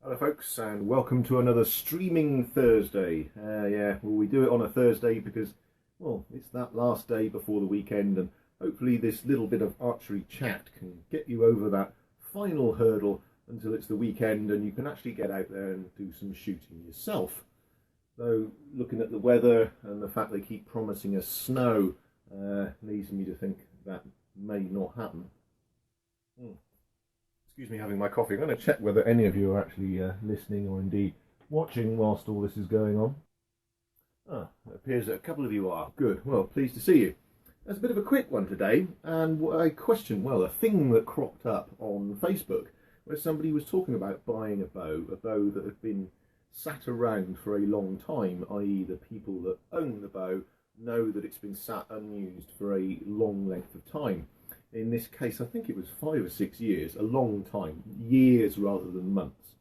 Hello folks, and welcome to another streaming Thursday. We do it on a Thursday because, well, it's that last day before the weekend, and hopefully this little bit of archery chat can get you over that final hurdle until it's the weekend and you can actually get out there and do some shooting yourself. Though looking at the weather and the fact they keep promising us snow leads me to think that may not happen. Excuse me having my coffee. I'm going to check whether any of you are actually listening or indeed watching whilst all this is going on. It appears that a couple of you are. Good. Well, pleased to see you. There's a bit of a quick one today, and a question, well, a thing that cropped up on Facebook, where somebody was talking about buying a bow that had been sat around for a long time, i.e. the people that own the bow know that it's been sat unused for a long length of time. In this case, I think it was 5 or 6 years, a long time, years rather than months.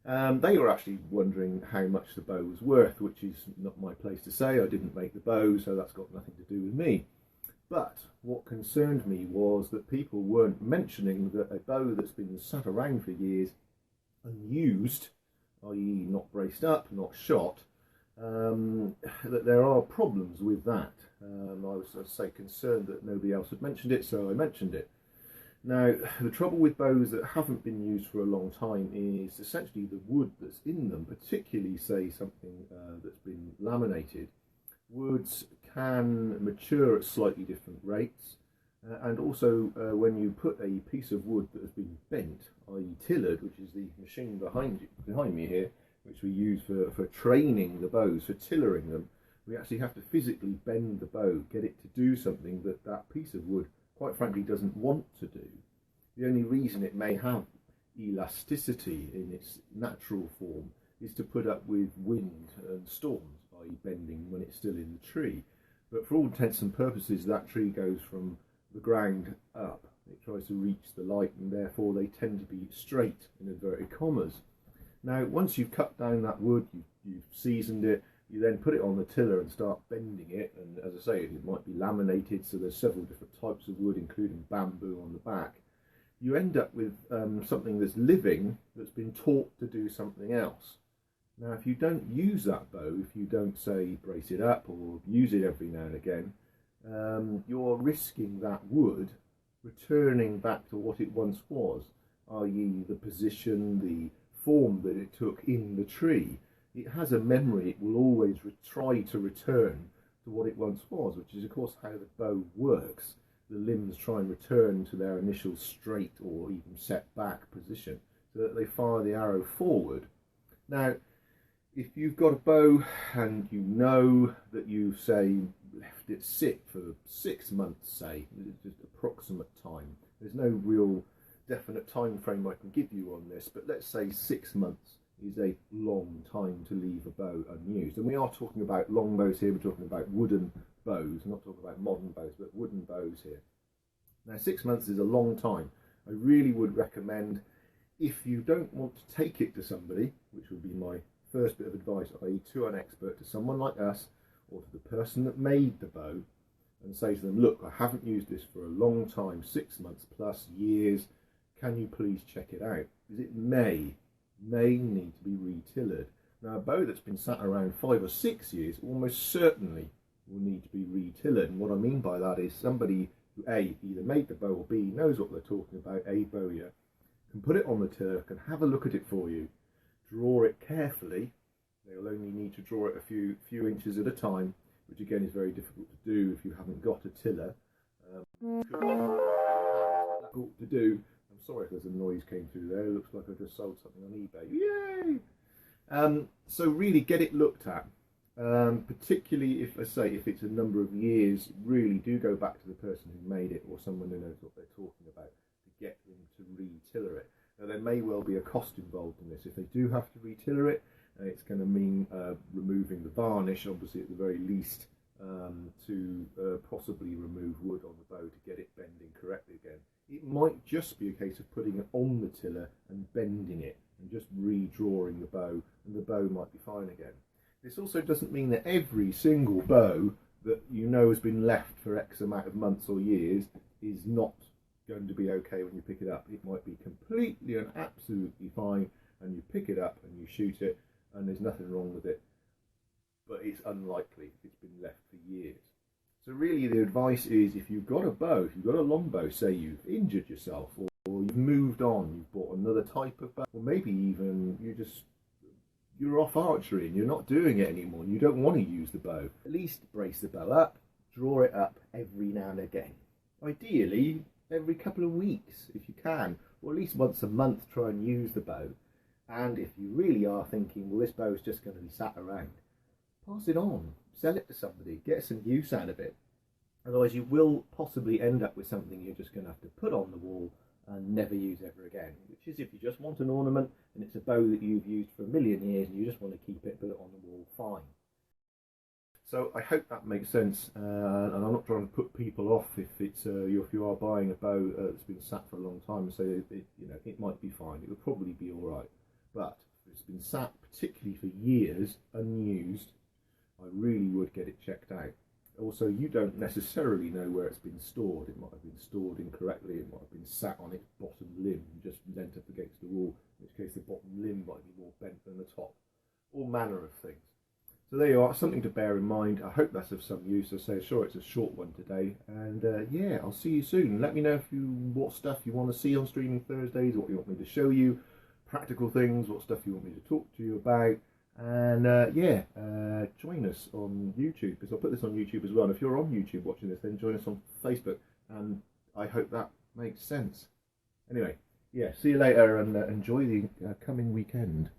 They were actually wondering how much the bow was worth, which is not my place to say. I didn't make the bow, so that's got nothing to do with me. But what concerned me was that people weren't mentioning that a bow that's been sat around for years, unused, i.e. not braced up, not shot, that there are problems with that. I was, as I say, concerned that nobody else had mentioned it, so I mentioned it. Now, the trouble with bows that haven't been used for a long time is essentially the wood that's in them, particularly, say, something that's been laminated. Woods can mature at slightly different rates, and also when you put a piece of wood that has been bent, i.e. tillered, which is the machine behind me here, which we use for training the bows, for tillering them, we actually have to physically bend the bow, get it to do something that that piece of wood, quite frankly, doesn't want to do. The only reason it may have elasticity in its natural form is to put up with wind and storms, i.e. bending when it's still in the tree. But for all intents and purposes, that tree goes from the ground up. It tries to reach the light, and therefore they tend to be straight, in inverted commas. Now, once you've cut down that wood, you've seasoned it, you then put it on the tiller and start bending it, and as I say, it might be laminated, so there's several different types of wood, including bamboo on the back. You end up with something that's living, that's been taught to do something else. Now, if you don't use that bow, if you don't, say, brace it up or use it every now and again, you're risking that wood returning back to what it once was, i.e. the position, the form that it took in the tree. It has a memory. It will always try to return to what it once was, which is of course how the bow works. The limbs try and return to their initial straight or even set back position so that they fire the arrow forward. Now, if you've got a bow and you know that you, say, left it sit for 6 months, say, just approximate time, there's no real definite time frame I can give you on this, but let's say 6 months is a long time to leave a bow unused. And we are talking about longbows here, we're talking about wooden bows, I'm not talking about modern bows, but wooden bows here. Now 6 months is a long time. I really would recommend, if you don't want to take it to somebody, which would be my first bit of advice, i.e. to an expert, to someone like us, or to the person that made the bow, and say to them, look, I haven't used this for a long time, 6 months plus, years, can you please check it out? Because it may need to be retillered. Now, a bow that's been sat around 5 or 6 years almost certainly will need to be retillered. And what I mean by that is somebody who A, either made the bow, or B, knows what they're talking about, a bowyer, can put it on the tiller, can have a look at it for you, draw it carefully. They'll only need to draw it a few inches at a time, which again is very difficult to do if you haven't got a tiller. Difficult to do. I'm sorry if there's a noise came through there. It looks like I just sold something on eBay. Yay! So really get it looked at. Particularly if it's a number of years, really do go back to the person who made it or someone who knows what they're talking about to get them to re-tiller it. Now there may well be a cost involved in this. If they do have to re-tiller it, it's going to mean removing the varnish, obviously at the very least, to possibly remove wood on the bow to get it bending correctly again. It might just be a case of putting it on the tiller and bending it and just redrawing the bow, and the bow might be fine again. This also doesn't mean that every single bow that you know has been left for X amount of months or years is not going to be okay when you pick it up. It might be completely and absolutely fine and you pick it up and you shoot it and there's nothing wrong with it, but it's unlikely if it's been left for years. So really the advice is, if you've got a bow, if you've got a longbow, say you've injured yourself or you've moved on, you've bought another type of bow, or maybe even you're off archery and you're not doing it anymore and you don't want to use the bow, at least brace the bow up, draw it up every now and again. Ideally every couple of weeks if you can, or at least once a month try and use the bow. And if you really are thinking, well, this bow is just going to be sat around, pass it on, sell it to somebody, get some use out of it. Otherwise you will possibly end up with something you're just going to have to put on the wall and never use ever again, which is if you just want an ornament and it's a bow that you've used for a million years and you just want to keep it, put it on the wall, fine. So I hope that makes sense, and I'm not trying to put people off if it's if you are buying a bow that's been sat for a long time and say it might be fine, it would probably be all right, but if it's been sat particularly for years unused, I really would get it checked out. Also, you don't necessarily know where it's been stored. It might have been stored incorrectly, it might have been sat on its bottom limb, just leant up against the wall, in which case the bottom limb might be more bent than the top. All manner of things. So there you are, something to bear in mind. I hope that's of some use. I say, sure, it's a short one today, and yeah, I'll see you soon. Let me know what stuff you want to see on Streaming Thursdays, what you want me to show you, practical things, what stuff you want me to talk to you about. And yeah, join us on YouTube, because I'll put this on YouTube as well. And if you're on YouTube watching this, then join us on Facebook, and I hope that makes sense. Anyway, yeah, see you later, and enjoy the coming weekend.